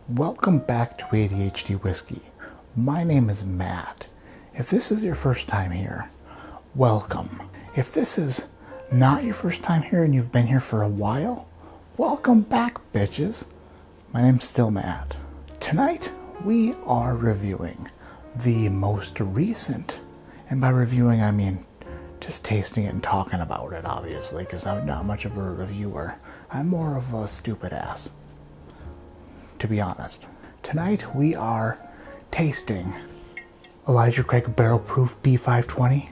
Welcome back to ADHD Whiskey. My name is Matt. If this is your first time here, welcome. If this is not your first time here and you've been here for a while, welcome back, bitches. My name's still Matt. Tonight, we are reviewing the most recent, and by reviewing I mean just tasting it and talking about it, obviously, because I'm not much of a reviewer. I'm more of a stupid ass, to be honest. Tonight we are tasting Elijah Craig Barrel Proof B520.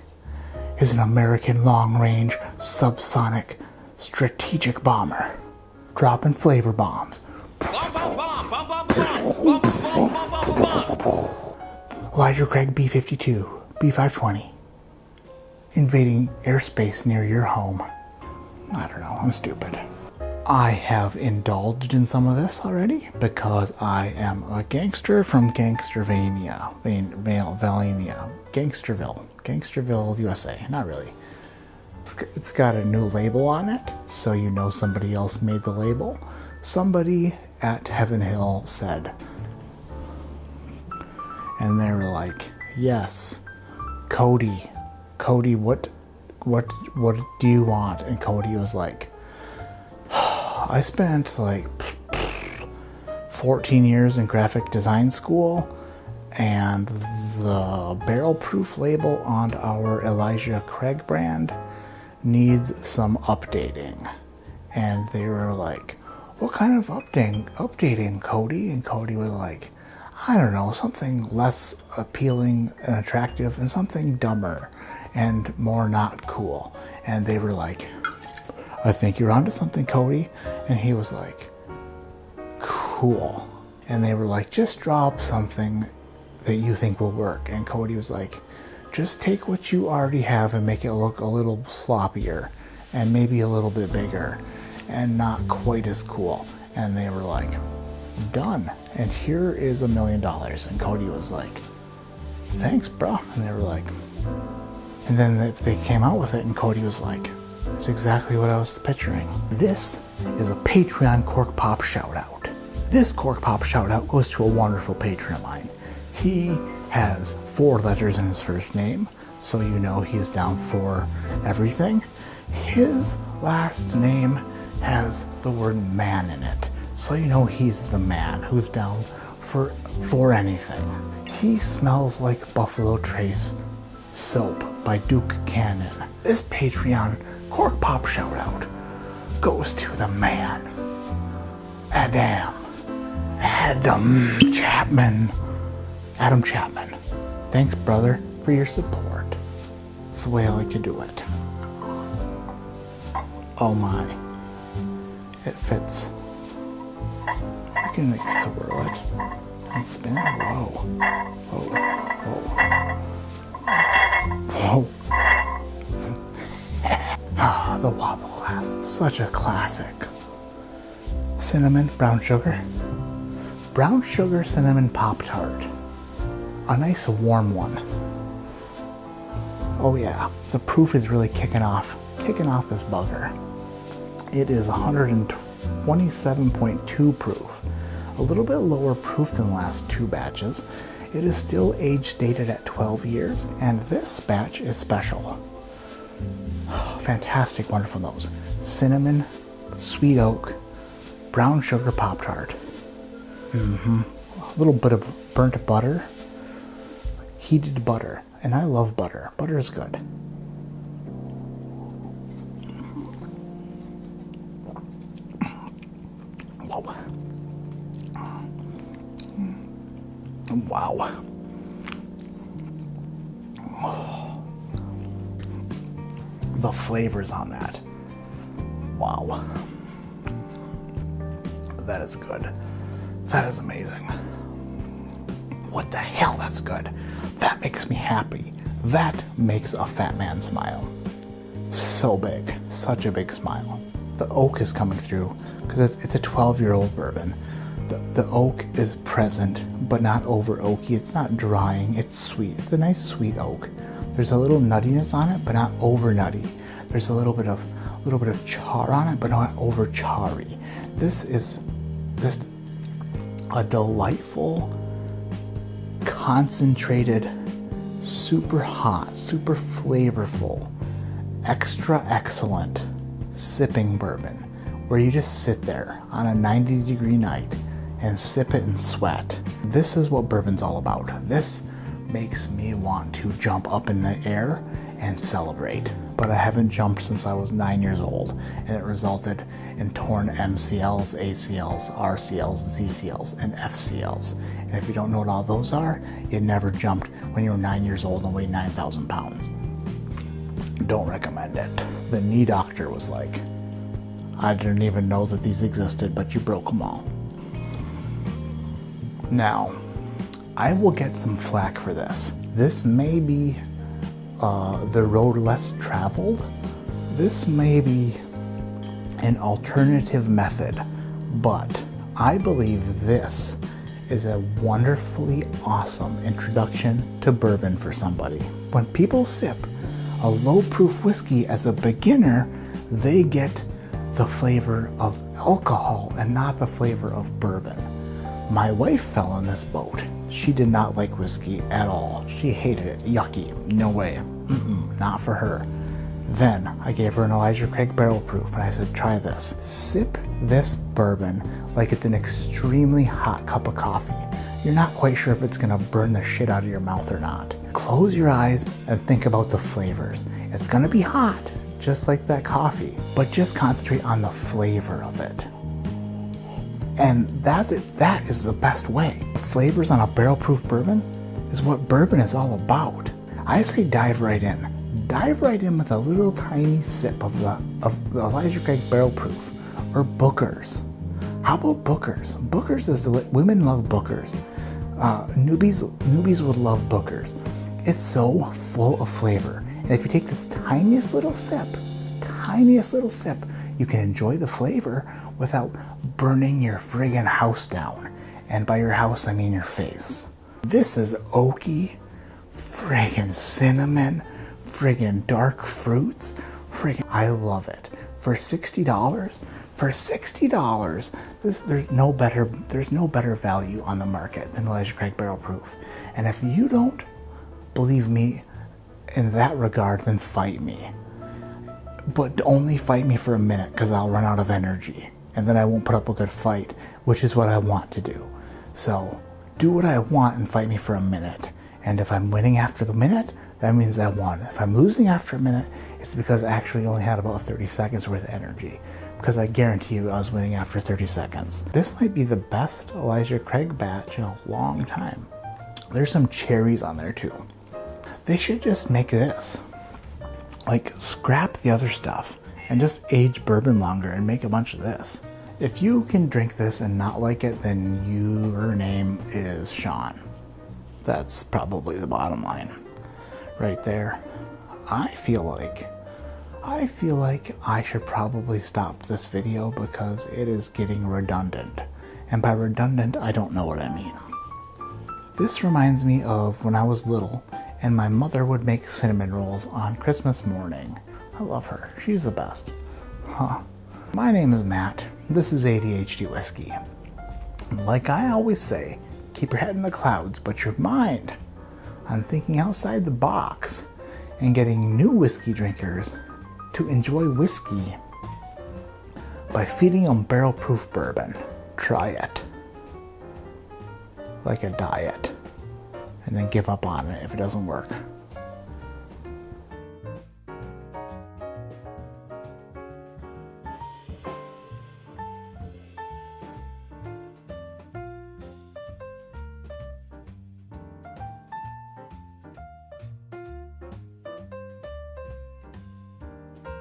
Is an American long-range subsonic strategic bomber, dropping flavor bombs. Elijah Craig B52, B520, invading airspace near your home. I don't know, I'm stupid. I have indulged in some of this already because I am a gangster from Gangstervania, Gangsterville, USA. Not really. It's got a new label on it, so you know somebody else made the label. Somebody at Heaven Hill said, and they were like, "Yes, Cody, what do you want?" And Cody was like, I spent like 14 years in graphic design school, and the barrel proof label on our Elijah Craig brand needs some updating. And they were like, "What kind of updating, Cody?" And Cody was like, "I don't know, something less appealing and attractive and something dumber and more not cool." And they were like, "I think you're onto something, Cody." And he was like, "Cool." And they were like, "Just drop something that you think will work." And Cody was like, "Just take what you already have and make it look a little sloppier and maybe a little bit bigger and not quite as cool." And they were like, "Done. And here is $1 million." And Cody was like, "Thanks, bro." And they were like, and then they came out with it, and Cody was like, "It's exactly what I was picturing." This is a Patreon Cork Pop shout out. This Cork Pop shout out goes to a wonderful patron of mine. He has 4 letters in his first name, so you know he's down for everything. His last name has the word man in it, so you know he's the man who's down for anything. He smells like Buffalo Trace soap by Duke Cannon. This Patreon Cork Pop shout out goes to the man, Adam Chapman. Adam Chapman. Thanks, brother, for your support. It's the way I like to do it. Oh my. It fits. You can like swirl it and spin it. Whoa. The Wobble glass, such a classic. Cinnamon, brown sugar, cinnamon Pop-Tart. A nice warm one. Oh yeah, the proof is really kicking off this bugger. It is 127.2 proof, a little bit lower proof than the last 2 batches. It is still age dated at 12 years, and this batch is special. Fantastic, wonderful nose. Cinnamon, sweet oak, brown sugar Pop-Tart. A little bit of burnt butter, heated butter, and I love butter. Butter is good. Whoa. Wow. The flavors on that. Wow. That is good. That is amazing. What the hell, that's good. That makes me happy. That makes a fat man smile. So big. Such a big smile. The oak is coming through because it's a 12-year-old bourbon. The oak is present, but not over oaky. It's not drying. It's sweet. It's a nice sweet oak. There's a little nuttiness on it, but not over nutty. There's a little bit of char on it, but not over charry. This a delightful, concentrated, super hot, super flavorful, extra excellent sipping bourbon where you just sit there on a 90-degree night and sip it and sweat. This is what bourbon's all about. This makes me want to jump up in the air and celebrate. But I haven't jumped since I was 9 years old, and it resulted in torn MCLs, ACLs, RCLs, ZCLs, and FCLs. And if you don't know what all those are, you never jumped when you were 9 years old and weighed 9,000 pounds. Don't recommend it. The knee doctor was like, I didn't even know that these existed, but you broke them all. Now, I will get some flack for this. This may be the road less traveled. This may be an alternative method, but I believe this is a wonderfully awesome introduction to bourbon for somebody. When people sip a low-proof whiskey as a beginner, they get the flavor of alcohol and not the flavor of bourbon. My wife fell in this boat. She did not like whiskey at all. She hated it. Yucky. No way. Not for her. Then I gave her an Elijah Craig Barrel Proof and I said, try this. Sip this bourbon like it's an extremely hot cup of coffee. You're not quite sure if it's gonna burn the shit out of your mouth or not. Close your eyes and think about the flavors. It's gonna be hot, just like that coffee, but just concentrate on the flavor of it. And that is the best way. The flavors on a barrel-proof bourbon is what bourbon is all about. I say dive right in. Dive right in with a little tiny sip of the Elijah Craig Barrel Proof or Booker's. How about Booker's? Booker's is women love Booker's. Newbies would love Booker's. It's so full of flavor. And if you take this tiniest little sip, you can enjoy the flavor without burning your friggin' house down. And by your house, I mean your face. This is oaky, friggin' cinnamon, friggin' dark fruits, friggin' I love it. For $60, there's no better value on the market than Elijah Craig Barrel Proof. And if you don't believe me in that regard, then fight me. But only fight me for a minute, because I'll run out of energy. And then I won't put up a good fight, which is what I want to do. So, do what I want and fight me for a minute. And if I'm winning after the minute, that means I won. If I'm losing after a minute, it's because I actually only had about 30 seconds worth of energy. Because I guarantee you I was winning after 30 seconds. This might be the best Elijah Craig batch in a long time. There's some cherries on there too. They should just make this. Like, scrap the other stuff and just age bourbon longer and make a bunch of this. If you can drink this and not like it, then your name is Sean. That's probably the bottom line right there. I feel like I should probably stop this video because it is getting redundant. And by redundant, I don't know what I mean. This reminds me of when I was little and my mother would make cinnamon rolls on Christmas morning. I love her. She's the best. My name is Matt. This is ADHD Whiskey. Like I always say, keep your head in the clouds, but your mind on thinking outside the box and getting new whiskey drinkers to enjoy whiskey by feeding them barrel-proof bourbon. Try it. Like a diet. And then give up on it if it doesn't work.